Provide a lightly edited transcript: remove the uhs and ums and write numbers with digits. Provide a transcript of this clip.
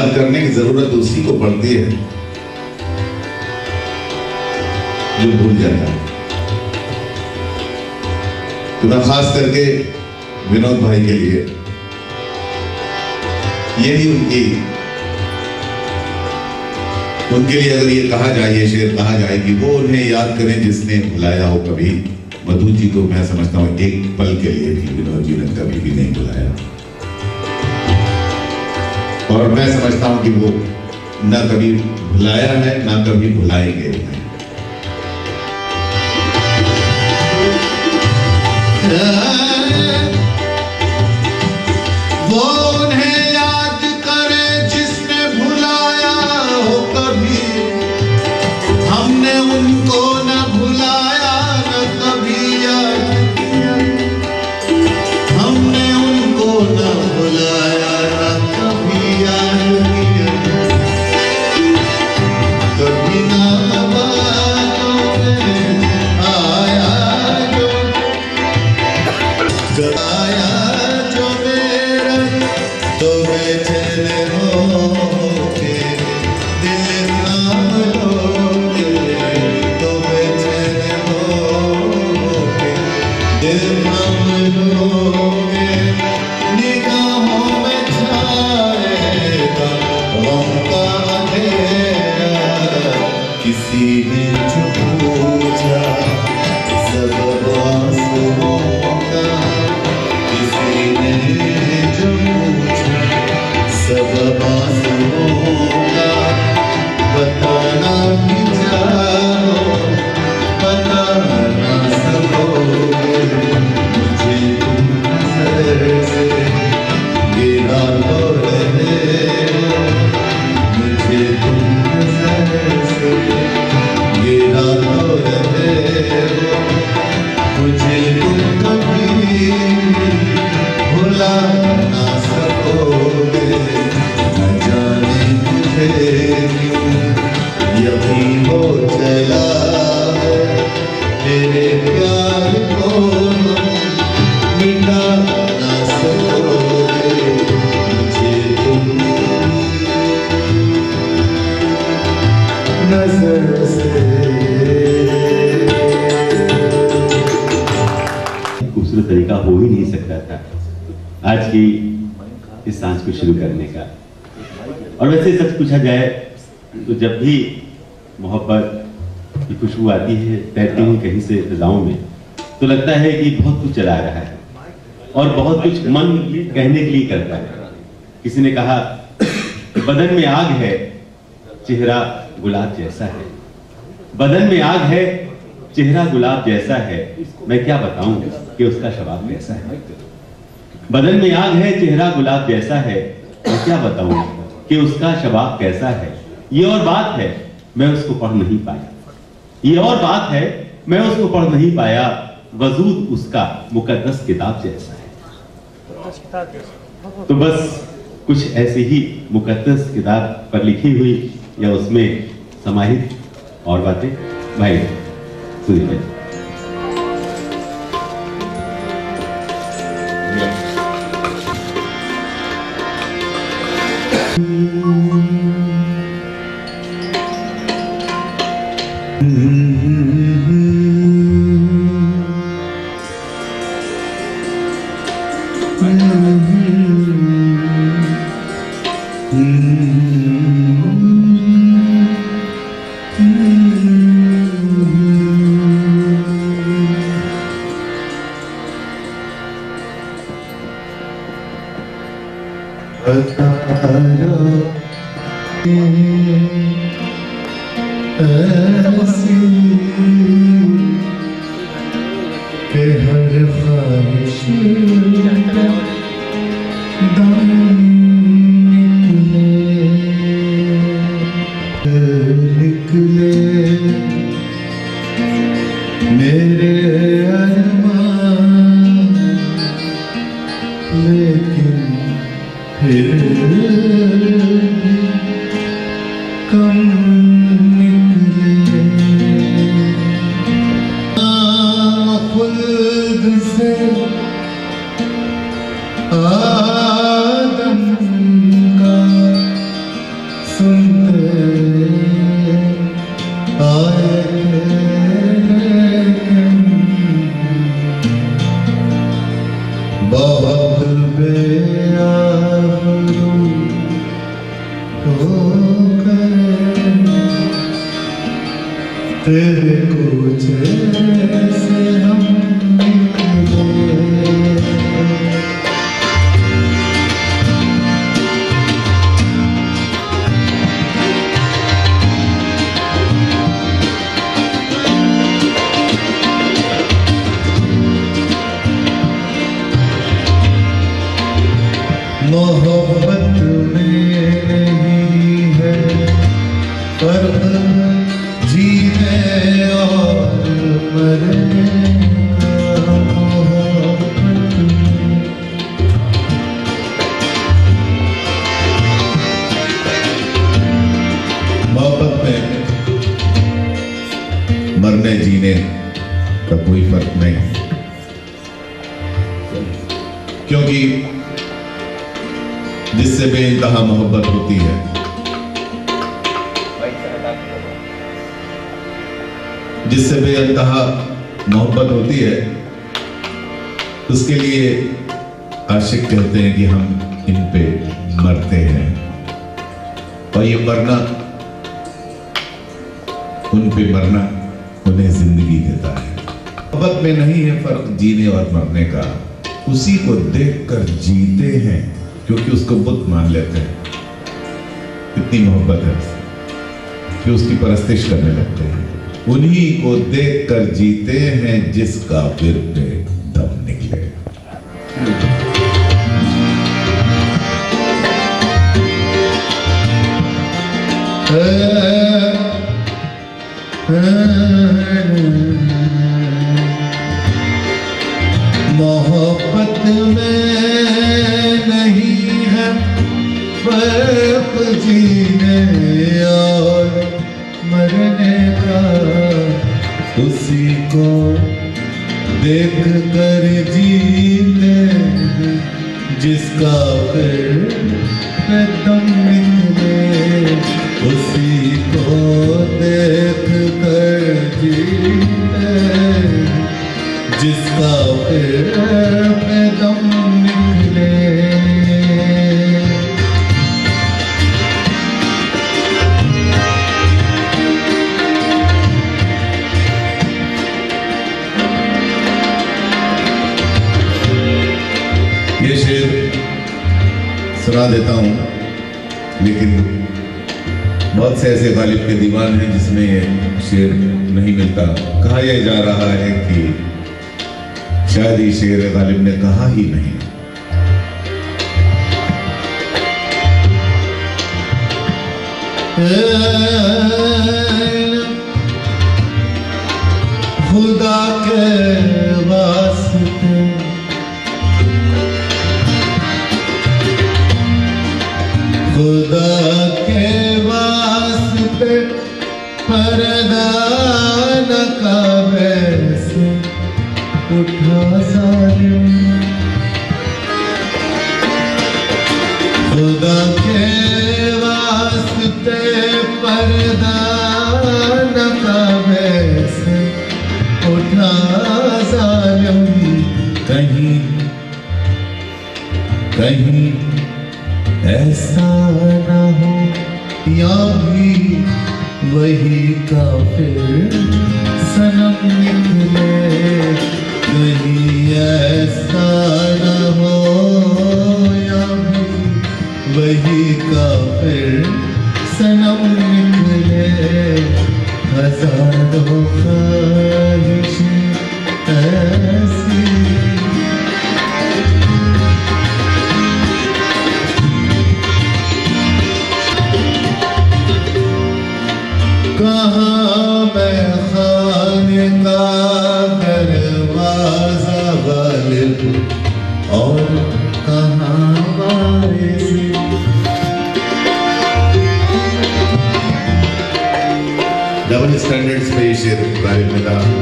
करने की जरूरत उसी को पड़ती है जो भूल जाता है। तो मैं खास करके विनोद भाई के लिए यही उनके लिए अगर ये कहा जाए, ये शेर कहा जाए कि वो उन्हें याद करें जिसने भुलाया हो कभी। मधु जी को मैं समझता हूँ एक पल के लिए भी विनोद जी ने कभी भी नहीं भुलाया, और मैं समझता हूँ कि वो न कभी भुलाया है न कभी भुलाएंगे। वो उन्हें याद करे जिसने भुलाया हो कभी, हमने उनको न भुलाया न कभी याद किया, हमने उनको न भुलाया न कभी याद किया। कभी ना बातों में आया जो मेरा तो बेचैन होके दिल थाम लोगे, तो बेचैन होके दिल थाम लोगे। निगाहों में छाएगा गम का अंधेरा, किसी ने जो पूछा सबब आंसुओं का, किसी ने जो पूछा सबब आंसुओं का। बताना भी चाहो बता ना सकोगे, मुझे तुम नजर से गिरा लो रहे हो, मुझे तुम नजर से गिरा लो रहे हो। मुझे तुम कभी भुला ना सकोगे, न जाने मुझे क्यों यकीन हो चला है, तेरे प्यार को मिटा ना सकोगे। मुझे तुम नजर से खूबसूरत तरीका हो ही नहीं सकता था आज की इस सांझ को शुरू करने का। और वैसे सच पूछा जाए तो जब भी मोहब्बत की खुशबू आती है, तैरती हुई कहीं से फिजाओं में, तो लगता है कि बहुत कुछ चला रहा है और बहुत कुछ मन कहने के लिए करता है। किसी ने कहा बदन में आग है चेहरा गुलाब जैसा है, बदन में आग है चेहरा गुलाब जैसा है, मैं क्या बताऊं कि उसका शबाब कैसा है। बदन में आग है चेहरा गुलाब जैसा है, मैं क्या बताऊं कि उसका शबाब कैसा है। ये और बात है मैं उसको पढ़ नहीं पाया, ये और बात है मैं उसको पढ़ नहीं पाया, वजूद उसका मुकद्दस किताब जैसा है। तो बस कुछ ऐसी ही मुकद्दस किताब पर लिखी हुई या उसमें समाहित और बातें भाई सुनिए। कम निकले तेरे कुछ ऐसे हम मोहब्बत में नहीं है फर्क जीने और मरने का। मोहब्बत में मरने जीने का कोई फर्क नहीं, क्योंकि जिससे बेइंतहा मोहब्बत होती है जिससे बेइंतहा मोहब्बत होती है उसके लिए आशिक कहते हैं कि हम इन पे मरते हैं, और ये मरना, उन पे मरना उन्हें जिंदगी देता है। मोहब्बत में नहीं है फर्क जीने और मरने का, उसी को देखकर जीते हैं क्योंकि उसको बुत मान लेते हैं। इतनी मोहब्बत है कि उसकी परस्तिश करने लगते हैं। उन्हीं को देखकर जीते हैं जिस काफिर पे दम निकले। मोहब्बत में नहीं है फर्क जीने और मरने का, उसी को देख कर जीते जिसका फिर दम निकले, उसी को देख कर जीते जिसका फिर दम निकले। ये शेर सुना देता हूं, लेकिन बहुत से ऐसे गालिब के दीवान हैं जिसमें ये शेर नहीं मिलता। कहा यह जा रहा है कि शायद ये शेर गालिब ने कहा ही नहीं। खुदा के वास्ते खुदा के वास्ते पर्दा न काबे से उठा जालिम, खुदा के वास्ते पर्दा न काबे से उठा जालिम, कहीं कहीं ऐसा न हो या भी वही काफिर सनम निकले, कहीं ऐसा न हो या भी वही काफिर सनम निकले। हजारों ख्वाहिशें ऐसी कहाँ मैं खाने का दरवाजा गालिब और कहाँ वारिस। डबल स्टैंडर्ड्स पे ये शेर गालिब ने कहा।